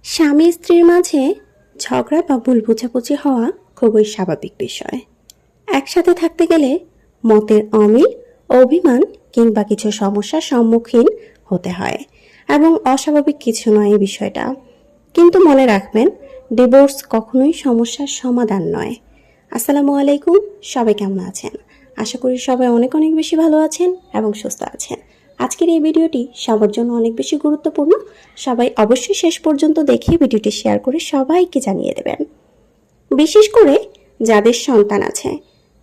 স্বামী স্ত্রীর মাঝে ঝগড়া বা ভুল বোঝাবুঝি হওয়া খুবই স্বাভাবিক বিষয়। একসাথে থাকতে গেলে মতের অমিল, অভিমান কিংবা কিছু সমস্যার সম্মুখীন হতে হয় এবং অস্বাভাবিক কিছু নয় এই বিষয়টা। কিন্তু মনে রাখবেন, ডিভোর্স কখনোই সমস্যার সমাধান নয়। আসসালামু আলাইকুম, সবাই কেমন আছেন? আশা করি সবাই অনেক অনেক বেশি ভালো আছেন এবং সুস্থ আছেন। আজকের এই ভিডিওটি সবার জন্য অনেক বেশি গুরুত্বপূর্ণ। সবাই অবশ্যই শেষ পর্যন্ত দেখে ভিডিওটি শেয়ার করে সবাইকে জানিয়ে দেবেন। বিশেষ করে যাদের সন্তান আছে,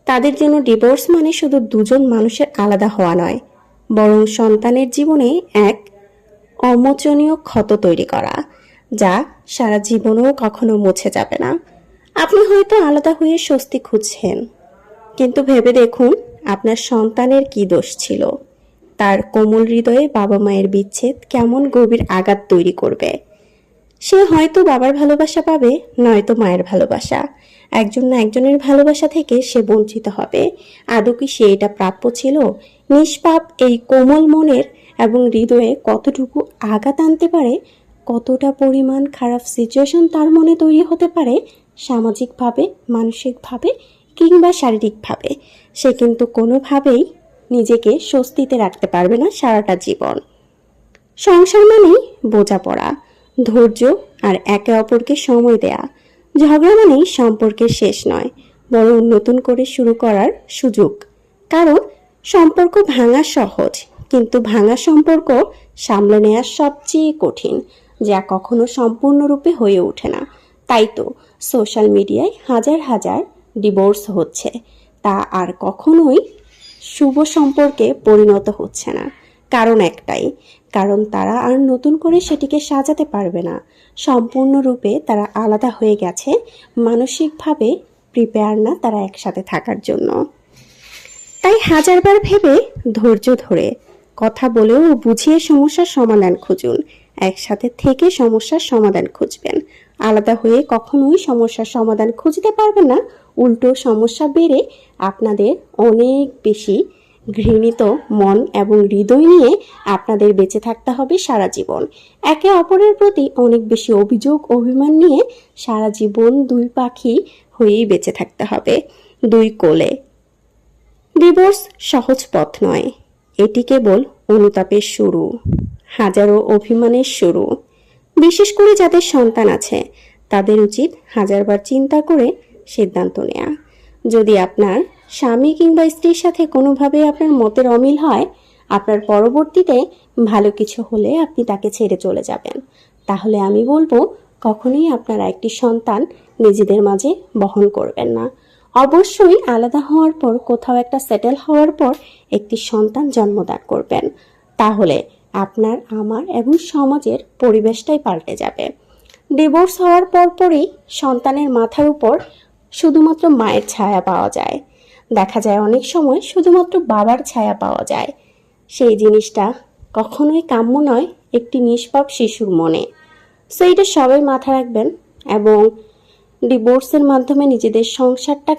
তাদের জন্য ডিভোর্স মানে শুধু দুজন মানুষের আলাদা হওয়া নয়, বরং সন্তানের জীবনে এক অমোচনীয় ক্ষত তৈরি করা, যা সারা জীবনেও কখনো মুছে যাবে না। আপনি হয়তো আলাদা হয়ে স্বস্তি খুঁজছেন, কিন্তু ভেবে দেখুন আপনার সন্তানের কি দোষ ছিল। তার কোমল হৃদয়ে বাবা মায়ের বিচ্ছেদ কেমন গভীর আঘাত তৈরি করবে। সে হয়তো বাবার ভালোবাসা পাবে, নয়তো মায়ের ভালোবাসা। একজন না একজনের ভালোবাসা থেকে সে বঞ্চিত হবে। আদৌ কি সে এটা প্রাপ্য ছিল? নিষ্পাপ এই কোমল মনের এবং হৃদয়ে কতটুকু আঘাত আনতে পারে, কতটা পরিমাণ খারাপ সিচুয়েশন তার মনে তৈরি হতে পারে, সামাজিকভাবে, মানসিকভাবে কিংবা শারীরিকভাবে, সে কিন্তু কোনোভাবেই নিজেকে স্বস্তিতে রাখতে পারবে না সারাটা জীবন। সংসার মানেই বোঝাপড়া, ধৈর্য আর একে অপরকে সময় দেয়া। ঝগড়া মানেই সম্পর্কের শেষ নয়, বরং নতুন করে শুরু করার সুযোগ। কারণ সম্পর্ক ভাঙা সহজ, কিন্তু ভাঙা সম্পর্ক সামলে নেওয়া সবচেয়ে কঠিন, যা কখনো সম্পূর্ণরূপে হয়ে ওঠে না। তাই তো সোশ্যাল মিডিয়ায় হাজার হাজার ডিভোর্স হচ্ছে, তা আর কখনোই শুভ সম্পর্কে পরিণত হচ্ছে না। কারণ একটাই, কারণ তারা আর নতুন করে সেটিকে সাজাতে পারবে না। সম্পূর্ণরূপে তারা আলাদা হয়ে গেছে, মানসিকভাবে প্রিপেয়ার না তারা একসাথে থাকার জন্য। তাই হাজারবার ভেবে, ধৈর্য ধরে, কথা বলেও বুঝিয়ে সমস্যার সমাধান খুঁজুন। একসাথে থেকে সমস্যার সমাধান খুঁজবেন। আলাদা হয়ে কখনোই সমস্যার সমাধান খুঁজতে পারবেন না, উল্টো সমস্যা বেড়ে আপনাদের অনেক বেশি ঘৃণিত মন এবং হৃদয় নিয়ে আপনাদের বেঁচে থাকতে হবে সারা জীবন। একে অপরের প্রতি অনেক বেশি অভিযোগ, অভিমান নিয়ে সারা জীবন দুই পাখি হয়েই বেঁচে থাকতে হবে, দুই কোলে। ডিভোর্স সহজ পথ নয়, এটি কেবল অনুতাপের শুরু, হাজারো অভিমানের শুরু। বিশেষ করে যাদের সন্তান আছে, তাদের উচিত হাজারবার চিন্তা করে সিদ্ধান্ত নেওয়া। যদি আপনার স্বামী কিংবা স্ত্রীর সাথে কোনোভাবে আপনার মতের অমিল হয়, আপনার পরবর্তীতে ভালো কিছু হলে আপনি তাকে ছেড়ে চলে যাবেন, তাহলে আমি বলবো কখনোই আপনারা একটি সন্তান নিজেদের মাঝে বহন করবেন না। অবশ্যই আলাদা হওয়ার পর, কোথাও একটা সেটেল হওয়ার পর একটি সন্তান জন্মদান করবেন, তাহলে আপনার, আমার এবং সমাজের পরিবেশটাই পাল্টে যাবে। ডিভোর্স হওয়ার পরই সন্তানের মাথার উপর শুধুমাত্র মায়ের ছায়া পাওয়া যায়, দেখা যায় অনেক সময় শুধুমাত্র বাবার ছায়া পাওয়া যায়। সেই জিনিসটা কখনোই কাম্য নয় একটি নিষ্পাপ শিশুর মনে। সো এটা সবাই মাথা রাখবেন এবং ডিভোর্সের মাধ্যমে নিজেদের সংসারটা